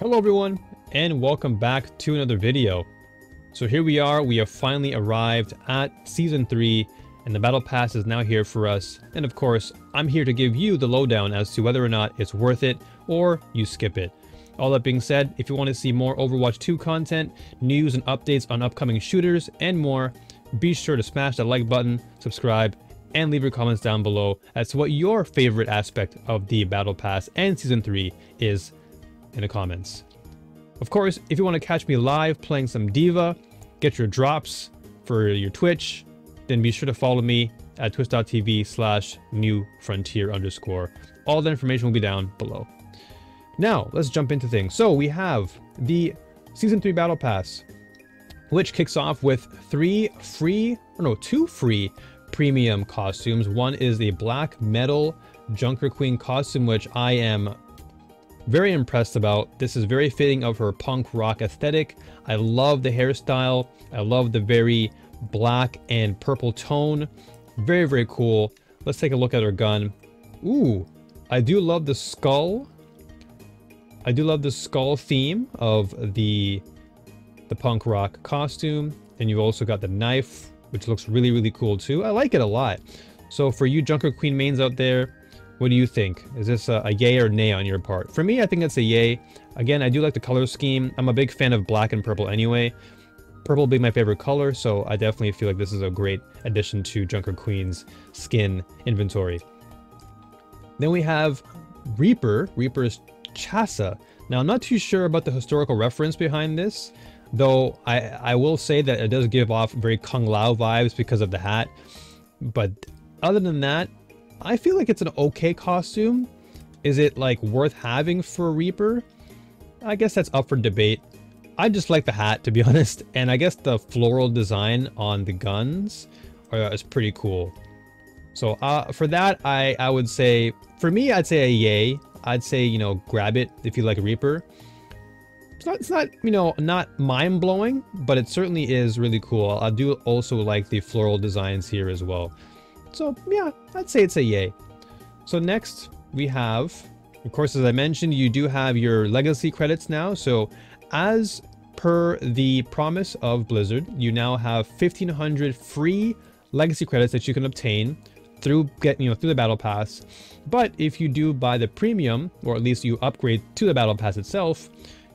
Hello everyone, and welcome back to another video. So here we are, we have finally arrived at Season 3, and the Battle Pass is now here for us. And of course, I'm here to give you the lowdown as to whether or not it's worth it, or you skip it. All that being said, if you want to see more Overwatch 2 content, news and updates on upcoming shooters, and more, be sure to smash that like button, subscribe, and leave your comments down below as to what your favorite aspect of the Battle Pass and Season 3 is in the comments. Of course, if you want to catch me live playing some Diva, get your drops for your Twitch, then be sure to follow me at twitch.tv/newfrontier_. All the information will be down below. Now, let's jump into things. So we have the Season 3 Battle Pass, which kicks off with two free premium costumes. One is the Black Metal Junker Queen costume, which I am very impressed about. This is very fitting of her punk rock aesthetic. I love the hairstyle. I love the very black and purple tone. Very, very cool. Let's take a look at her gun. Ooh, I do love the skull. I do love the skull theme of the punk rock costume. And you've also got the knife, which looks really, really cool too. I like it a lot. So for you Junker Queen mains out there, what do you think? Is this a yay or nay on your part? For me, I think it's a yay. Again, I do like the color scheme. I'm a big fan of black and purple anyway. Purple being my favorite color, so I definitely feel like this is a great addition to Junker Queen's skin inventory. Then we have Reaper, Reaper's Chassa. Now, I'm not too sure about the historical reference behind this, though I will say that it does give off very Kung Lao vibes because of the hat. But other than that, I feel like it's an okay costume. Is it like worth having for a Reaper? I guess that's up for debate. I just like the hat, to be honest, and I guess the floral design on the guns is pretty cool. So for that, I would say, for me, I'd say a yay. I'd say, you know, grab it if you like Reaper. It's not, you know, not mind-blowing, but it certainly is really cool. I do also like the floral designs here as well. So yeah, I'd say it's a yay. So next we have, of course, as I mentioned, you do have your legacy credits now. So as per the promise of Blizzard, you now have 1,500 free legacy credits that you can obtain through through the Battle Pass. But if you do buy the premium, or at least you upgrade to the Battle Pass itself,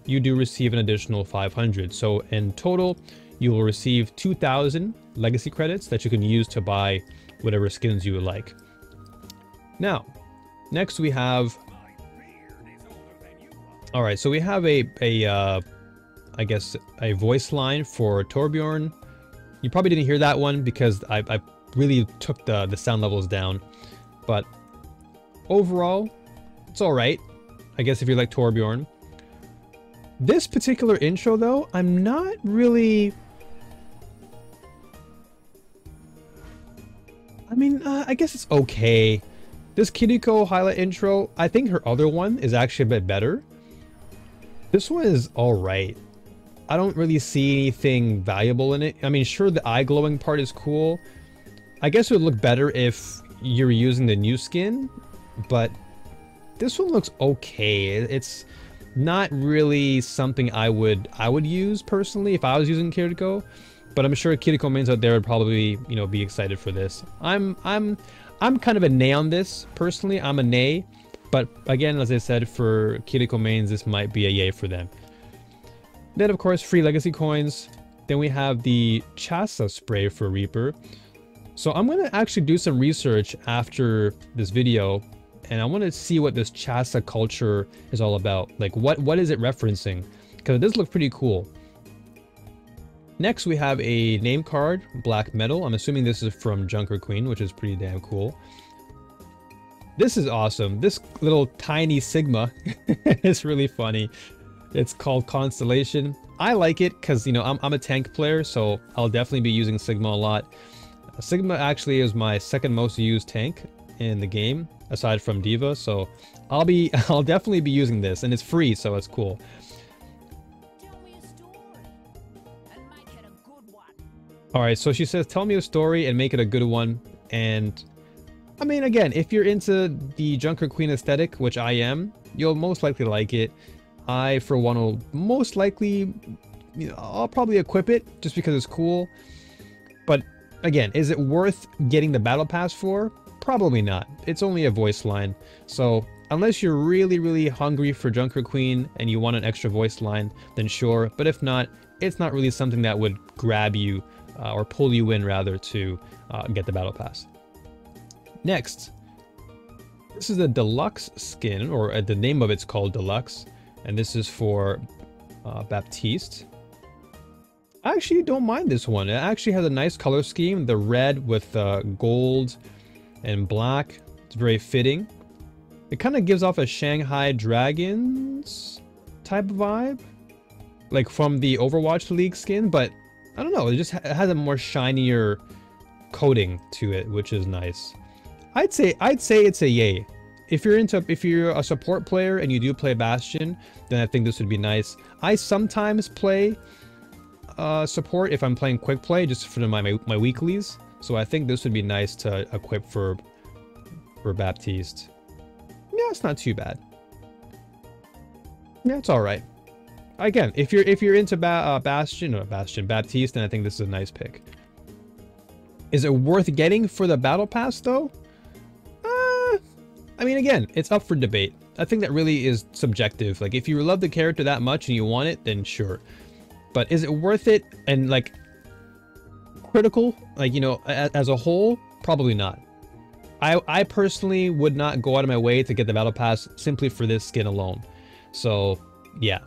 you do receive an additional 500. So in total, you will receive 2,000 legacy credits that you can use to buy whatever skins you would like. Now, next we have, all right, so we have I guess a voice line for Torbjorn. You probably didn't hear that one because I really took the sound levels down, but overall, it's all right, I guess, if you like Torbjorn. This particular intro, though, I'm not really... I mean, I guess it's okay. This Kiriko highlight intro, I think her other one is actually a bit better. This one is alright. I don't really see anything valuable in it. I mean, sure, the eye glowing part is cool. I guess it would look better if you're using the new skin, but this one looks okay. It's not really something I would use personally if I was using Kiriko. But I'm sure Kiriko mains out there would probably, you know, be excited for this. I'm kind of a nay on this personally. I'm a nay, but again, as I said, for Kiriko mains, this might be a yay for them. Then, of course, free legacy coins. Then we have the Chassa spray for Reaper. So I'm gonna actually do some research after this video, and I want to see what this Chassa culture is all about. Like, what is it referencing? Because it does look pretty cool. Next, we have a name card, Black Metal. I'm assuming this is from Junker Queen, which is pretty damn cool. This is awesome. This little tiny Sigma is really funny. It's called Constellation. I like it because, you know, I'm a tank player, so I'll definitely be using Sigma a lot. Sigma actually is my second most used tank in the game, aside from Diva, so I'll definitely be using this, and it's free, so it's cool. Alright, so she says, tell me a story and make it a good one. And I mean, again, if you're into the Junker Queen aesthetic, which I am, you'll most likely like it. I, for one, will most likely, I'll probably equip it just because it's cool. But again, is it worth getting the battle pass for? Probably not. It's only a voice line. So unless you're really, really hungry for Junker Queen and you want an extra voice line, then sure. But if not, it's not really something that would grab you or pull you in rather to get the battle pass. Next, this is the deluxe skin, or the name of it's called deluxe, and this is for Baptiste. I actually don't mind this one. It actually has a nice color scheme, the red with gold and black. It's very fitting. It kind of gives off a Shanghai Dragons type of vibe, like from the Overwatch League skin, but I don't know, it just has a more shinier coating to it, which is nice. I'd say it's a yay. If you're a support player and you do play Bastion, then I think this would be nice. I sometimes play support if I'm playing quick play, just for my weeklies. So I think this would be nice to equip for Baptiste. Yeah, it's not too bad. Yeah, it's all right. Again, if you're into Baptiste, then I think this is a nice pick. Is it worth getting for the battle pass though? I mean, again, it's up for debate. I think that really is subjective. Like, if you love the character that much and you want it, then sure. But is it worth it? And like, critical, like, as a whole, probably not. I personally would not go out of my way to get the battle pass simply for this skin alone. So, yeah.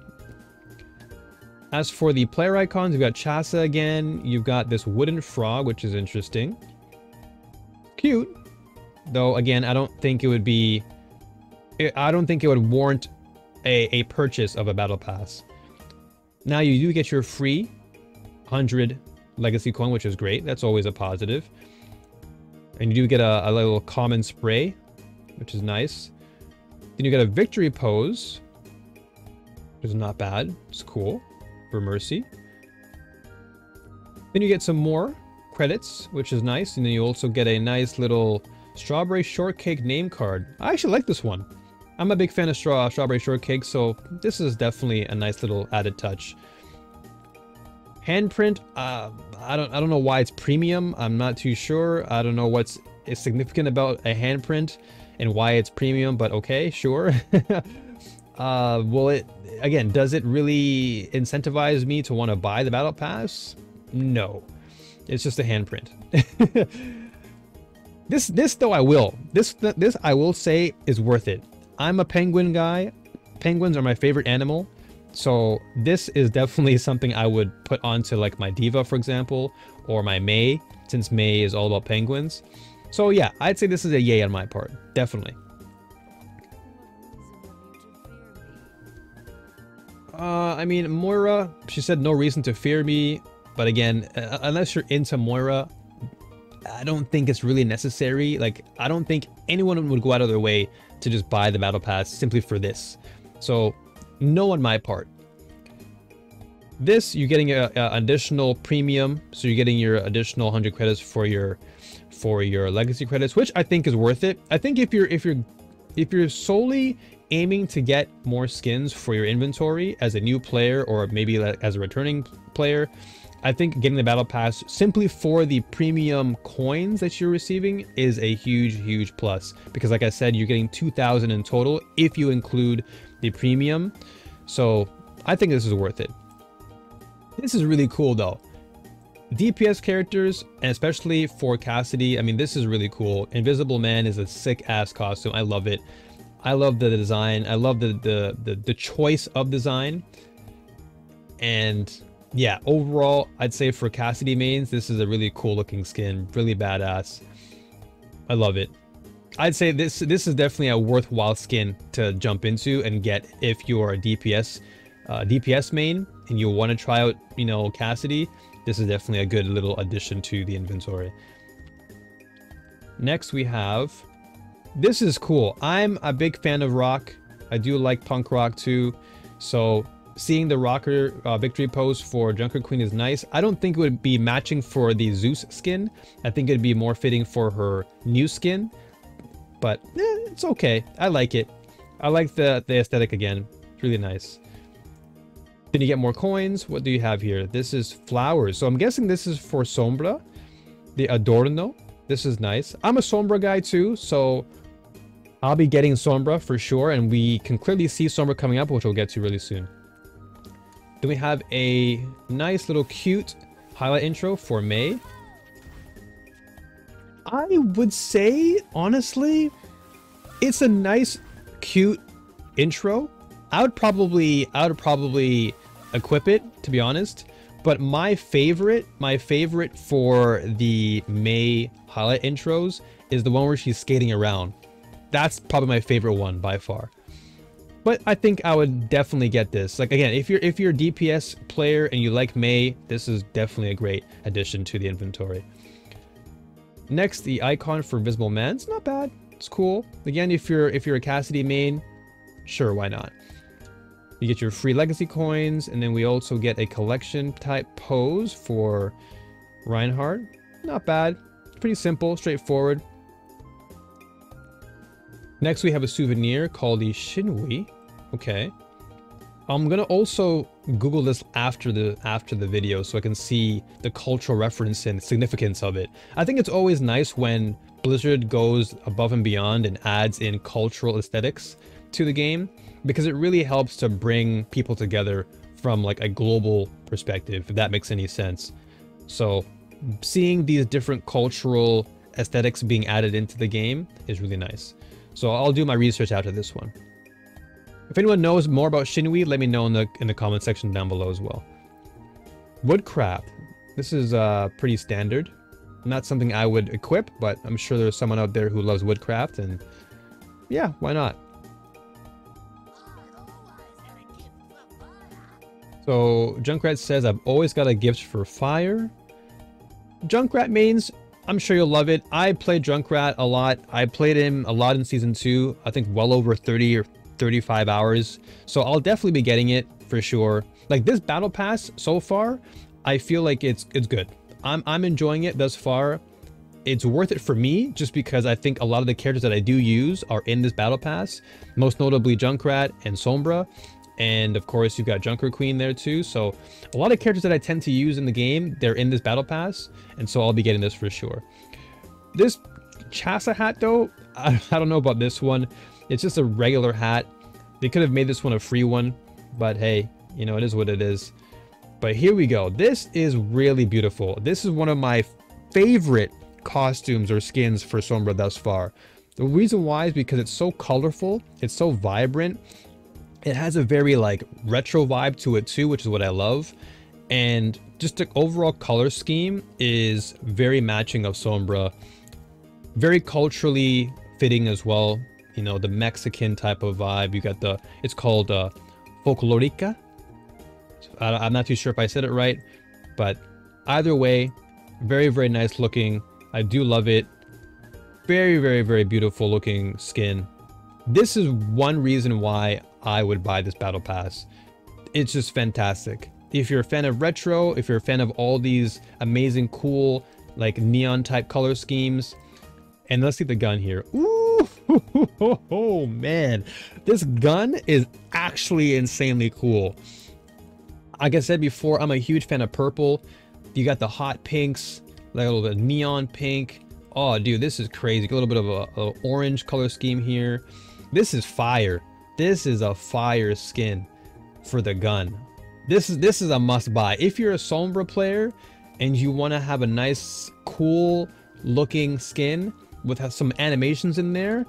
As for the player icons, you've got Chasa again. You've got this wooden frog, which is interesting. Cute. Though, again, I don't think it would warrant a purchase of a battle pass. Now, you do get your free 100 legacy coin, which is great. That's always a positive. And you do get a little common spray, which is nice. Then you get a victory pose, which is not bad. It's cool for Mercy. Then you get some more credits, which is nice. And then you also get a nice little Strawberry Shortcake name card. I actually like this one. I'm a big fan of Strawberry Shortcake, so this is definitely a nice little added touch. Handprint, I don't know why it's premium. I'm not too sure. I don't know what's significant about a handprint and why it's premium, but okay, sure. Does it really incentivize me to want to buy the battle pass? No. It's just a handprint. This though I will. This I will say is worth it. I'm a penguin guy. Penguins are my favorite animal. So this is definitely something I would put onto like my Diva, for example, or my Mei, since Mei is all about penguins. So yeah, I'd say this is a yay on my part. Definitely. I mean, Moira, she said no reason to fear me. But again, unless you're into Moira, I don't think it's really necessary. Like, I don't think anyone would go out of their way to just buy the battle pass simply for this. So, no on my part. This, you're getting an additional premium, so you're getting your additional 100 credits for your legacy credits, which I think is worth it. I think if you're solely aiming to get more skins for your inventory as a new player or maybe as a returning player, I think getting the battle pass simply for the premium coins that you're receiving is a huge plus, because like I said, you're getting 2,000 in total if you include the premium. So I think this is worth it. This is really cool though. DPS characters, and especially for Cassidy, I mean, this is really cool. Invisible Man is a sick ass costume. I love it. I love the design. I love the choice of design. And yeah, overall, I'd say for Cassidy mains, this is a really cool looking skin, really badass. I love it. I'd say this is definitely a worthwhile skin to jump into and get if you're a DPS main and you want to try out, Cassidy. This is definitely a good little addition to the inventory. Next we have, this is cool. I'm a big fan of rock. I do like punk rock too. So seeing the rocker victory pose for Junker Queen is nice. I don't think it would be matching for the Zeus skin. I think it'd be more fitting for her new skin. But it's okay. I like it. I like the aesthetic again. It's really nice. Then you get more coins. What do you have here? This is flowers. So I'm guessing this is for Sombra. The Adorno. This is nice. I'm a Sombra guy too, so I'll be getting Sombra for sure. And we can clearly see Sombra coming up, which we'll get to really soon. Then we have a nice little cute highlight intro for May. I would say, honestly, it's a nice, cute intro. I would probably equip it, to be honest. But my favorite for the May highlight intros is the one where she's skating around. That's probably my favorite one by far. But I think I would definitely get this. Like, again, if you're a DPS player and you like May, this is definitely a great addition to the inventory. Next, the icon for Invisible Man. It's not bad. It's cool. Again, if you're a Cassidy main, sure, why not? You get your free legacy coins, and then we also get a collection type pose for Reinhardt. Not bad. Pretty simple, straightforward. Next, we have a souvenir called the Shinui. Okay. I'm gonna also Google this after the video so I can see the cultural reference and significance of it. I think it's always nice when Blizzard goes above and beyond and adds in cultural aesthetics to the game, because it really helps to bring people together from like a global perspective, if that makes any sense. So seeing these different cultural aesthetics being added into the game is really nice. So I'll do my research after this one. If anyone knows more about Shinui, let me know in the comment section down below as well. Woodcraft. This is pretty standard. Not something I would equip, but I'm sure there's someone out there who loves woodcraft, and yeah, why not? So Junkrat says, I've always got a gift for fire. Junkrat mains, I'm sure you'll love it. I played Junkrat a lot. I played him a lot in Season 2. I think well over 30 or 35 hours. So I'll definitely be getting it for sure. Like this battle pass so far, I feel like it's good. I'm enjoying it thus far. It's worth it for me just because I think a lot of the characters that I do use are in this battle pass, most notably Junkrat and Sombra. And of course, you've got Junker Queen there too. So a lot of characters that I tend to use in the game, they're in this battle pass. And so I'll be getting this for sure. This Chasa hat though, I don't know about this one. It's just a regular hat. They could have made this one a free one, but hey, you know, it is what it is. But here we go. This is really beautiful. This is one of my favorite costumes or skins for Sombra thus far. The reason why is because it's so colorful. It's so vibrant. It has a very like retro vibe to it too, which is what I love. And just the overall color scheme is very matching of Sombra. Very culturally fitting as well. You know, the Mexican type of vibe. You got it's called Folklorica. I'm not too sure if I said it right, but either way, very, very nice looking. I do love it. Very, very, very beautiful looking skin. This is one reason why I would buy this battle pass. It's just fantastic. If you're a fan of retro, if you're a fan of all these amazing, cool, like neon type color schemes, and let's see the gun here. Ooh, oh man, this gun is actually insanely cool. Like I said before, I'm a huge fan of purple. You got the hot pinks, like a little bit of neon pink. Oh, dude, this is crazy. A little bit of a orange color scheme here. This is fire. This is a fire skin for the gun. This is a must buy. If you're a Sombra player and you want to have a nice, cool looking skin with some animations in there,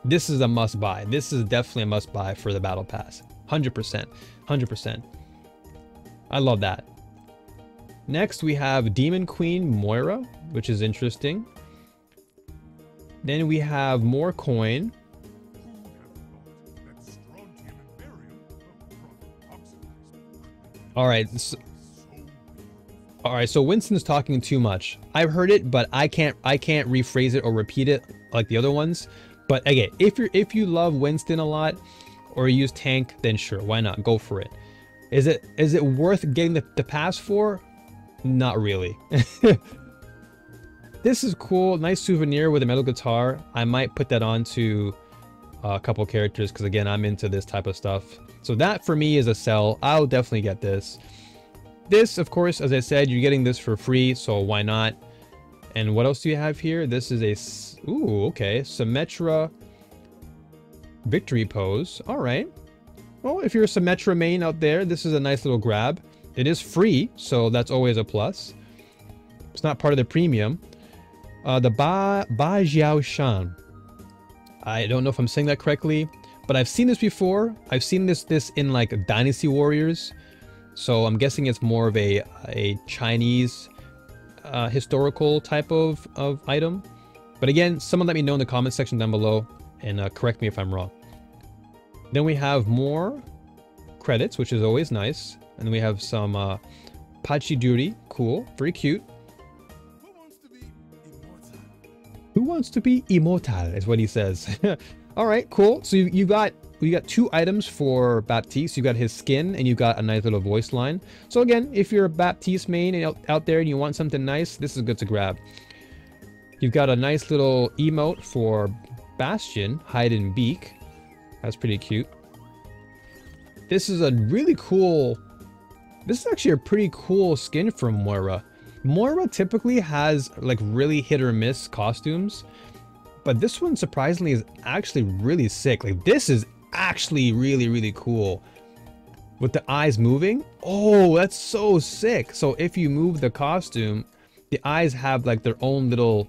this is a must buy. This is definitely a must buy for the battle pass. 100%. 100%. I love that. Next, we have Demon Queen Moira, which is interesting. Then we have more coin. All right. So Winston's talking too much. I've heard it, but I can't rephrase it or repeat it like the other ones. But again, if you love Winston a lot or you use tank, then sure, why not? Go for it. Is it worth getting the pass for? Not really. This is cool. Nice souvenir with a metal guitar. I might put that on to a couple characters because again, I'm into this type of stuff. So that for me is a sell. I'll definitely get this. This, of course, as I said, you're getting this for free, so why not? And what else do you have here? This is a... Ooh, okay. Symmetra victory pose. All right. Well, if you're a Symmetra main out there, this is a nice little grab. It is free, so that's always a plus. It's not part of the premium. The Ba Jiao Shan. I don't know if I'm saying that correctly, but I've seen this before. I've seen this in like Dynasty Warriors. So I'm guessing it's more of a Chinese historical type of item. But again, someone let me know in the comment section down below and correct me if I'm wrong. Then we have more credits, which is always nice. And then we have some Pachiduri. Cool. Very cute. Who wants to be immortal is what he says. All right, cool. So you got 2 items for Baptiste. You got his skin and you got a nice little voice line. So again, if you're a Baptiste main out there and you want something nice, this is good to grab. You've got a nice little emote for Bastion, Hide and Beak. That's pretty cute. This is a really cool... This is actually a pretty cool skin for Moira. Moira typically has like really hit or miss costumes, but this one surprisingly is actually really sick. Like this is actually really cool. With the eyes moving, oh, that's so sick. So if you move the costume, the eyes have like their own little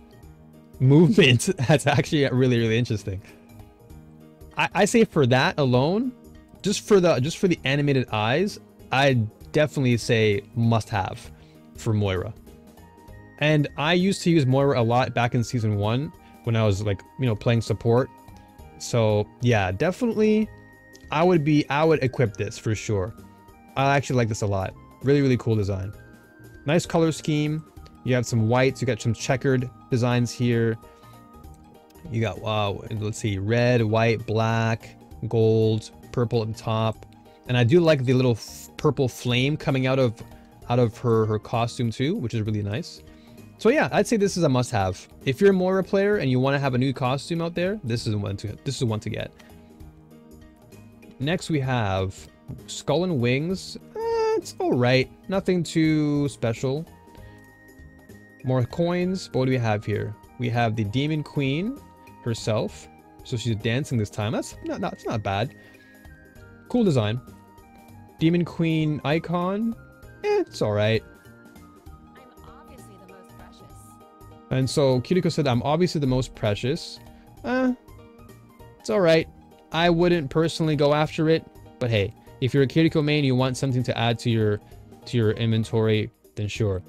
movement. That's actually really interesting. I say for that alone, just for the animated eyes, I definitely say must have for Moira. And I used to use Moira a lot back in season 1 when I was like, you know, playing support. So yeah, definitely I would equip this for sure. I actually like this a lot. Really cool design. Nice color scheme. You have some whites, you got some checkered designs here. You got, wow, let's see, red, white, black, gold, purple at the top. And I do like the little purple flame coming out of her costume too, which is really nice. So yeah, I'd say this is a must-have. If you're a Moira player and you want to have a new costume out there, this is one to get. Next we have Skull and Wings. It's alright. Nothing too special. More coins. What do we have here? We have the Demon Queen herself. So she's dancing this time. That's not bad. Cool design. Demon Queen icon. It's alright. And so Kiriko said, I'm obviously the most precious. It's alright. I wouldn't personally go after it, but hey, if you're a Kiriko main, you want something to add to your inventory, then sure.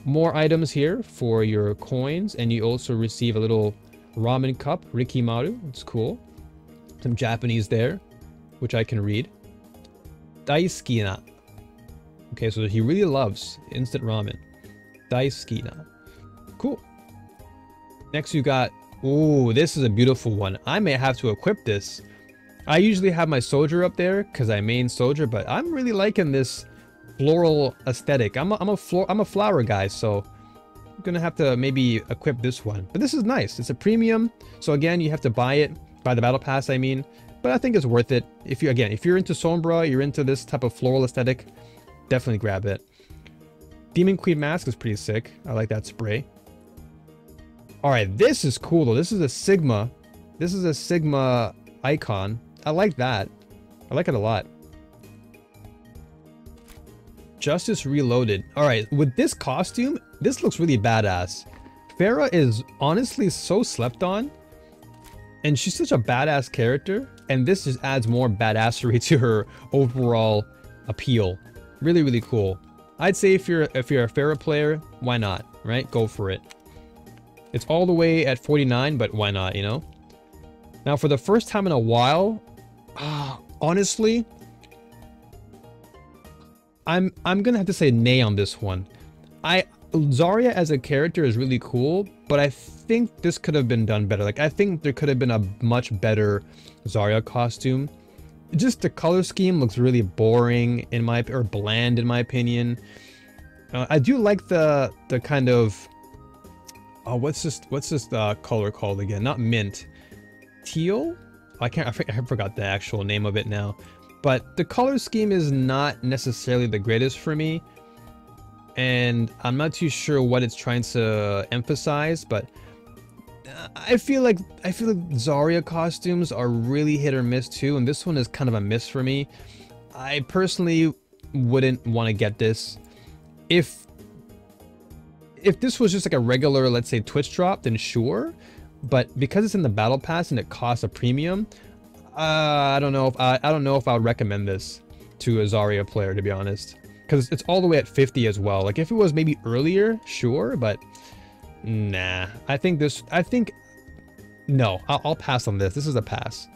More items here for your coins, and you also receive a little ramen cup, Rikimaru. It's cool. Some Japanese there, which I can read. Daisuki. Okay, so he really loves instant ramen. Daisuki. Cool. Next you got, ooh, this is a beautiful one. I may have to equip this. I usually have my soldier up there because I main soldier, but I'm really liking this floral aesthetic. I'm a flower guy, so I'm gonna have to maybe equip this one. But this is nice. It's a premium, so again, you have to buy it, buy the battle pass, I mean. But I think it's worth it. If you're into Sombra, you're into this type of floral aesthetic, definitely grab it. Demon Queen mask is pretty sick. I like that spray. Alright, this is cool though. This is a Sigma. This is a Sigma icon. I like that. I like it a lot. Justice Reloaded. Alright, with this costume, this looks really badass. Pharah is honestly so slept on. And she's such a badass character. And this just adds more badassery to her overall appeal. Really cool. I'd say if you're a Pharah player, why not? Right? Go for it. It's all the way at 49, but why not, you know? Now, for the first time in a while, honestly, I'm gonna have to say nay on this one. Zarya as a character is really cool, but I think this could have been done better. Like, I think there could have been a much better Zarya costume. Just the color scheme looks really boring or bland in my opinion. I do like the kind of, oh, what's this color called again? Not mint, teal. I forgot the actual name of it now. But the color scheme is not necessarily the greatest for me. And I'm not too sure what it's trying to emphasize, but I feel like Zarya costumes are really hit or miss too, and this one is kind of a miss for me. I personally wouldn't want to get this. If this was just like a regular, let's say, Twitch drop, then sure. But because it's in the battle pass and it costs a premium, I don't know if I would recommend this to a Zarya player, to be honest, because it's all the way at 50 as well. Like if it was maybe earlier, sure, but nah. No, I'll pass on this. This is a pass.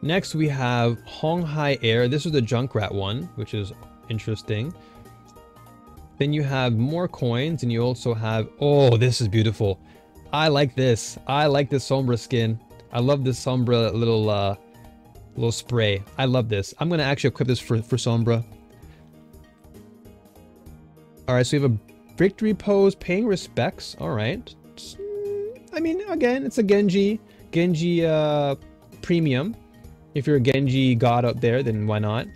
Next we have Honghai Air. This is the Junkrat one, which is interesting. Then you have more coins, and you also have, oh, this is beautiful. I like this. I like this Sombra skin. I love this Sombra little spray. I love this. I'm gonna actually equip this for Sombra. All right, so we have a victory pose, paying respects. All right. I mean, again, it's a Genji premium. If you're a Genji god out there, then why not?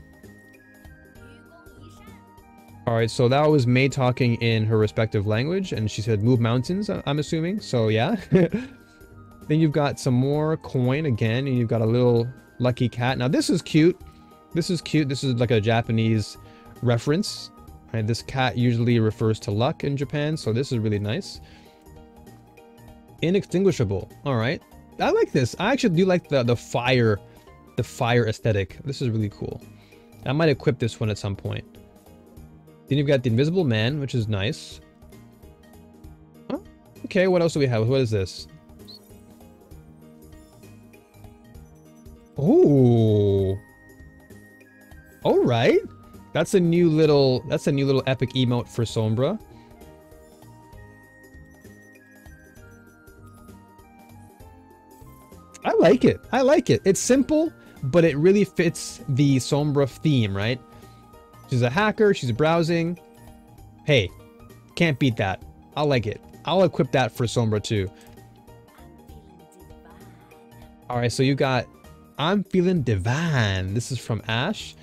Alright, so that was Mei talking in her respective language, and she said move mountains, I'm assuming, so yeah. Then you've got some more coin again, and you've got a little lucky cat. Now this is cute. This is cute. This is like a Japanese reference. Right, this cat usually refers to luck in Japan, so this is really nice. Inextinguishable. Alright. I like this. I actually do like the fire aesthetic. This is really cool. I might equip this one at some point. Then you've got the Invisible Man, which is nice. Oh, okay, what else do we have? What is this? Oh. All right. That's a new little epic emote for Sombra. I like it. I like it. It's simple, but it really fits the Sombra theme, right? She's a hacker, she's browsing. Hey, can't beat that. I like it. I'll equip that for Sombra too. Alright, so you got I'm Feeling Divine. This is from Ash.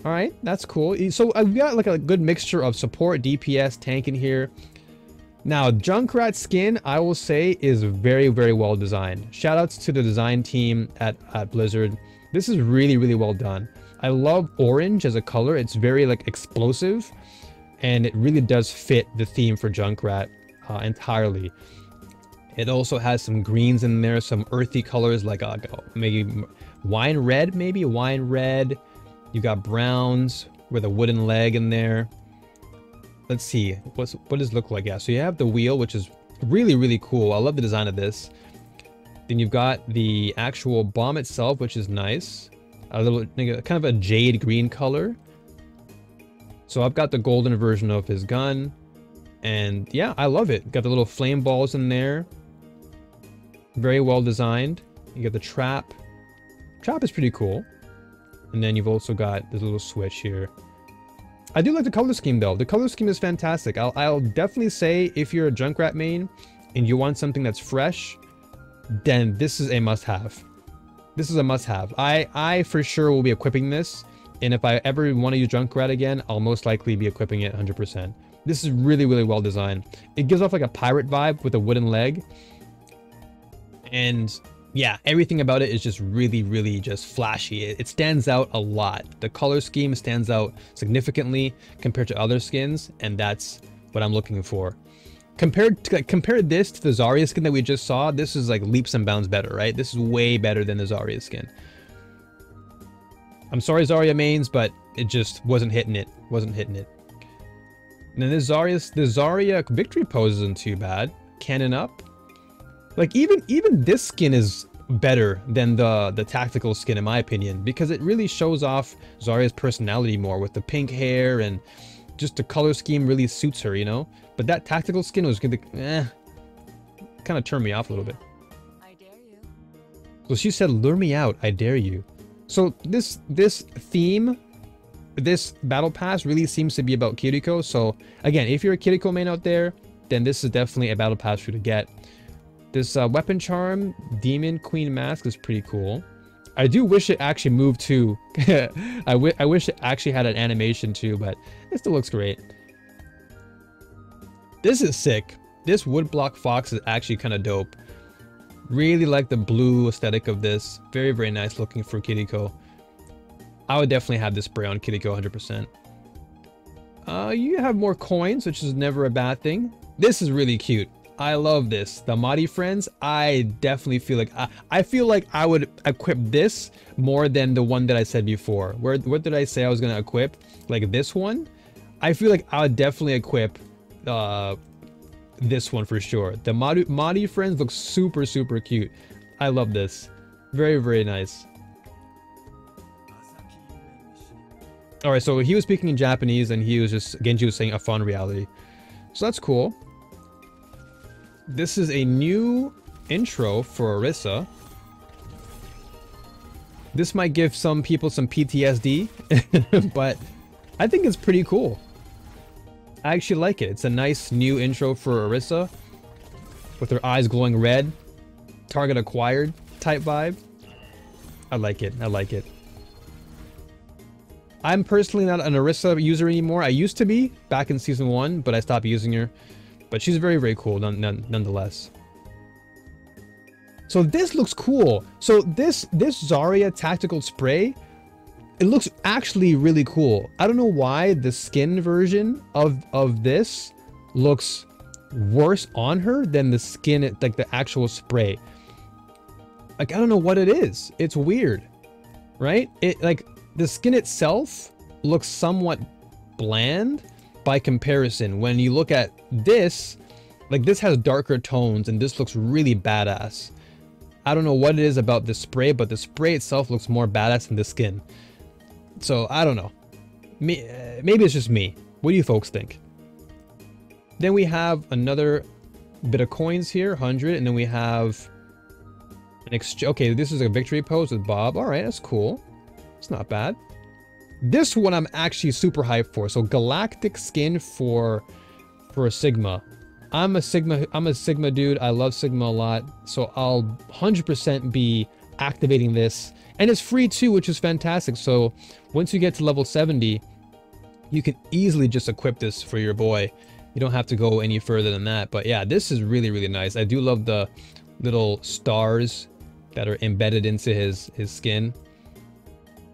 Alright, that's cool. So I've got like a good mixture of support, DPS, tank in here. Now, Junkrat skin, I will say, is very, very well designed. Shoutouts to the design team at Blizzard. This is really, really well done. I love orange as a color. It's very like explosive, and it really does fit the theme for Junkrat entirely. It also has some greens in there, some earthy colors like maybe wine red, You got browns with a wooden leg in there. Let's see, what does it look like? Yeah, so you have the wheel, which is really, really cool. I love the design of this. Then you've got the actual bomb itself, which is nice. A little, kind of a jade green color. So I've got the golden version of his gun. And yeah, I love it. Got the little flame balls in there. Very well designed. You got the trap. Trap is pretty cool. And then you've also got this little switch here. I do like the color scheme though. The color scheme is fantastic. I'll definitely say if you're a Junkrat main and you want something that's fresh, then this is a must-have. This is a must-have. I for sure will be equipping this, and if I ever want to use Junkrat again, I'll most likely be equipping it 100%. This is really, really well designed. It gives off like a pirate vibe with a wooden leg. And yeah, everything about it is just really, really just flashy. It stands out a lot. The color scheme stands out significantly compared to other skins, and that's what I'm looking for. Compare this to the Zarya skin that we just saw. This is like leaps and bounds better, right? This is way better than the Zarya skin. I'm sorry, Zarya mains, but it just wasn't hitting it. Wasn't hitting it. And then the Zarya victory pose isn't too bad. Cannon up. Like even this skin is better than the tactical skin in my opinion, because it really shows off Zarya's personality more with the pink hair, and just the color scheme really suits her, you know? But that tactical skin was gonna kind of turn me off a little bit. I dare you. So she said, "Lure me out, I dare you." So this theme, this battle pass really seems to be about Kiriko. So again, if you're a Kiriko main out there, then this is definitely a battle pass for you to get. This weapon charm, Demon Queen mask is pretty cool. I do wish it actually moved too. I wish it actually had an animation too, but it still looks great. This is sick. This woodblock fox is actually kind of dope. Really like the blue aesthetic of this. Very, very nice looking for Kiriko. I would definitely have this spray on Kiriko 100%. You have more coins, which is never a bad thing. This is really cute. I love this. The Madi friends, I definitely feel like I feel like I would equip this more than the one that I said before. What did I say I was gonna equip? Like this one? I feel like I would definitely equip this one for sure. The Madi friends look super, super cute. I love this. Very, very nice. Alright, so he was speaking in Japanese and he was just, Genji was saying a fun reality. So that's cool. This is a new intro for Orisa. This might give some people some PTSD, but I think it's pretty cool. I actually like it. It's a nice new intro for Orisa with her eyes glowing red, target acquired type vibe. I like it. I like it. I'm personally not an Orisa user anymore. I used to be back in season 1, but I stopped using her. But she's very, very cool nonetheless. So this looks cool. So this Zarya tactical spray, it looks actually really cool. I don't know why the skin version of this looks worse on her than the skin, like the actual spray. Like, I don't know what it is. It's weird, right? It like the skin itself looks somewhat bland by comparison. When you look at this, like this has darker tones and this looks really badass. I don't know what it is about the spray, but the spray itself looks more badass than the skin. So I don't know. Maybe it's just me. What do you folks think? Then we have another bit of coins here, 100, and then we have an exchange. Okay, this is a victory pose with Bob. All right, that's cool. It's not bad. This one I'm actually super hyped for. So galactic skin for a Sigma. I'm a Sigma dude. I love Sigma a lot. So I'll 100% be activating this. And it's free too, which is fantastic. So once you get to level 70, you can easily just equip this for your boy. You don't have to go any further than that. But yeah, this is really, really nice. I do love the little stars that are embedded into his skin.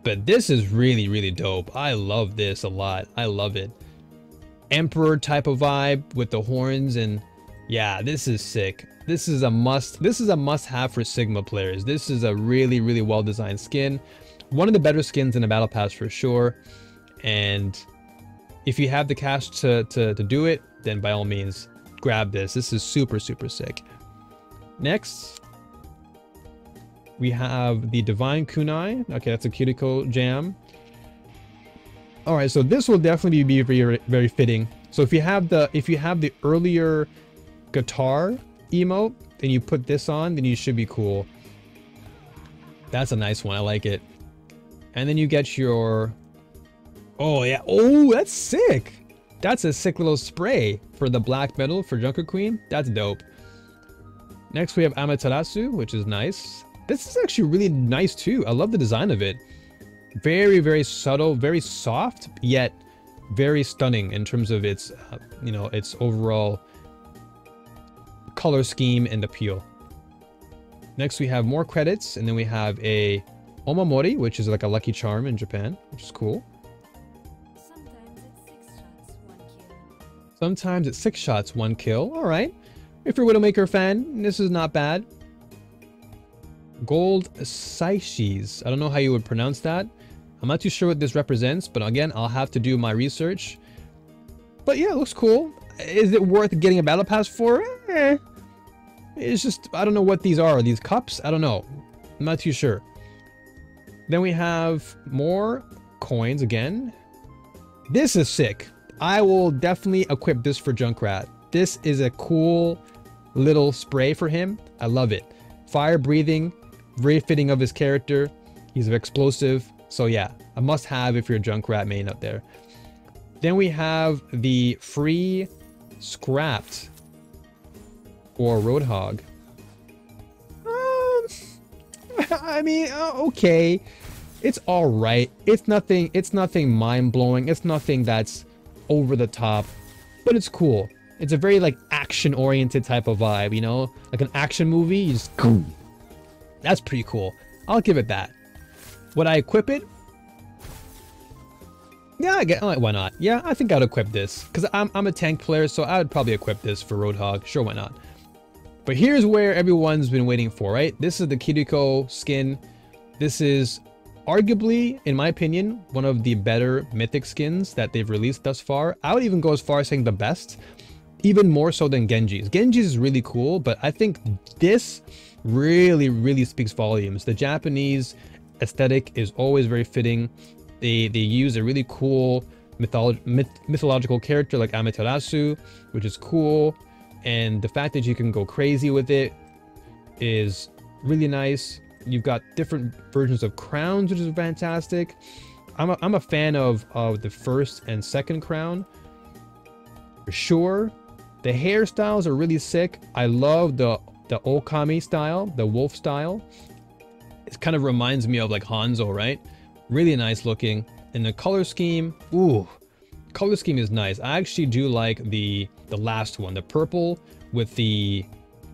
But this is really, really dope. I love this a lot. I love it. Emperor type of vibe with the horns, and yeah, this is sick. This is a must-have for Sigma players. This is a really, really well-designed skin. One of the better skins in the Battle Pass for sure. And if you have the cash to do it, then by all means, grab this. This is super, super sick. Next, we have the Divine Kunai. Okay, that's a Kiriko jam. All right, so this will definitely be very, very fitting. So if you have the earlier guitar emote, then you put this on, then you should be cool. That's a nice one. I like it. And then you get your... Oh, yeah. Oh, that's sick. That's a sick little spray for the black metal for Junker Queen. That's dope. Next, we have Amaterasu, which is nice. This is actually really nice, too. I love the design of it. Very, very subtle, very soft, yet very stunning in terms of its, you know, its overall color scheme and appeal. Next, we have more credits, and then we have a Omamori, which is like a lucky charm in Japan, which is cool. Sometimes it's 6 shots, 1 kill. All right. If you're a Widowmaker fan, this is not bad. Gold Saishis. I don't know how you would pronounce that. I'm not too sure what this represents, but again, I'll have to do my research. But yeah, it looks cool. Is it worth getting a battle pass for? It's just, I don't know what these are. Are these cups? I don't know. I'm not too sure. Then we have more coins again. This is sick. I will definitely equip this for Junkrat. This is a cool little spray for him. I love it. Fire breathing, very fitting of his character. He's explosive. So yeah, a must have if you're a Junkrat main out there. Then we have the free scrapped for Roadhog. I mean, okay. It's all right. It's nothing mind-blowing. It's nothing that's over the top, but it's cool. It's a very like action-oriented type of vibe, you know? Like an action movie, you just that's pretty cool. I'll give it that. Would I equip it? Yeah, I get, why not? Yeah, I think I'd equip this because I'm a tank player, so I would probably equip this for Roadhog. Sure, why not? But here's where everyone's been waiting for, right? This is the Kiriko skin. This is arguably, in my opinion, one of the better Mythic skins that they've released thus far. I would even go as far as saying the best, even more so than Genji's. Genji's is really cool, but I think this really speaks volumes. The Japanese aesthetic is always very fitting. They use a really cool mythological character like Amaterasu, which is cool. And the fact that you can go crazy with it is really nice. You've got different versions of crowns, which is fantastic. I'm a fan of the first and second crown for sure. The hairstyles are really sick. I love the Okami style, the wolf style. It kind of reminds me of like Hanzo, right? Really nice looking. And the color scheme, ooh, color scheme is nice. I actually do like the last one, the purple with the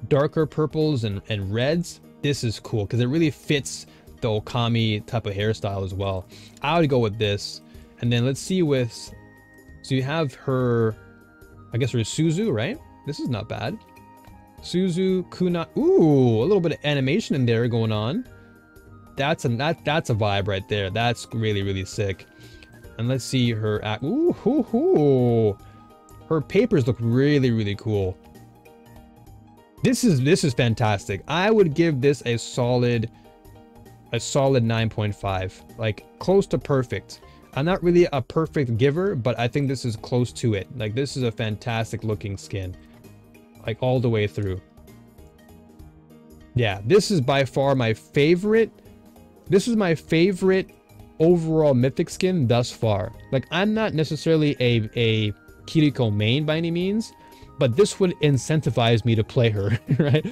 darker purples and reds. This is cool because it really fits the Okami type of hairstyle as well. I would go with this. And then let's see with, so you have her, I guess her Suzu, right? This is not bad. Suzu, Kuna, ooh, a little bit of animation in there going on. That's a vibe right there. That's really sick. And let's see her act. Ooh, her papers look really cool. This is fantastic. I would give this a solid 9.5, like close to perfect. I'm not really a perfect giver, but I think this is close to it. Like this is a fantastic looking skin, like all the way through. Yeah, this is by far my favorite. This is my favorite overall Mythic skin thus far. Like I'm not necessarily a Kiriko main by any means, but this would incentivize me to play her, right?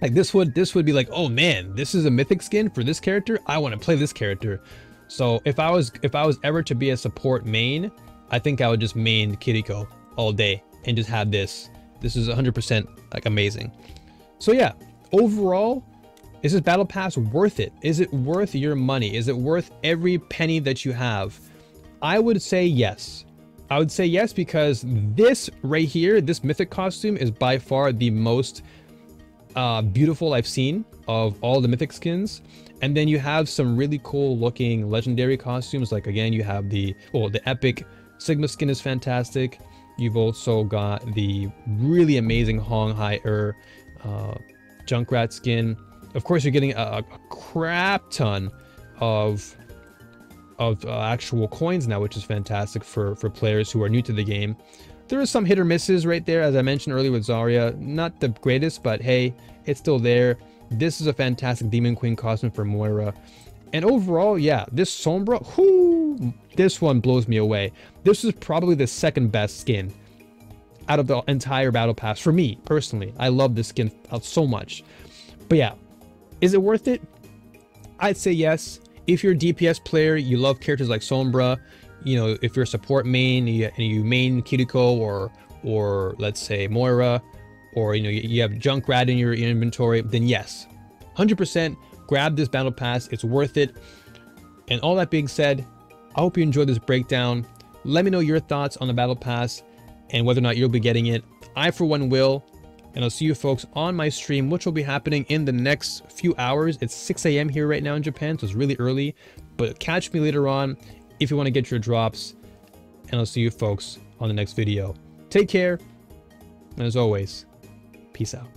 Like this would be like, oh man, this is a Mythic skin for this character. I want to play this character. So if I was ever to be a support main, I think I would just main Kiriko all day and just have this. This is 100% like amazing. So yeah, overall, is this battle pass worth it? Is it worth your money? Is it worth every penny that you have? I would say yes. I would say yes because this right here, this Mythic costume is by far the most beautiful I've seen of all the Mythic skins. And then you have some really cool looking legendary costumes. Like again, you have the epic Sigma skin is fantastic. You've also got the really amazing Hong Hai Junkrat skin. Of course, you're getting a crap ton of actual coins now, which is fantastic for players who are new to the game. There are some hit or misses right there, as I mentioned earlier with Zarya. Not the greatest, but hey, it's still there. This is a fantastic Demon Queen costume for Moira. And overall, yeah, this Sombra, whoo, this one blows me away. This is probably the second best skin out of the entire Battle Pass for me, personally. I love this skin so much. But yeah, is it worth it? I'd say yes. If you're a DPS player, you love characters like Sombra, you know, if you're a support main and you main Kiriko or let's say Moira, or you know you have Junkrat in your inventory, then yes, 100% grab this battle pass. It's worth it. And all that being said, I hope you enjoyed this breakdown. Let me know your thoughts on the battle pass and whether or not you'll be getting it. I for one will. And I'll see you folks on my stream, which will be happening in the next few hours. It's 6 a.m. here right now in Japan, so it's really early. But catch me later on if you want to get your drops. And I'll see you folks on the next video. Take care. And as always, peace out.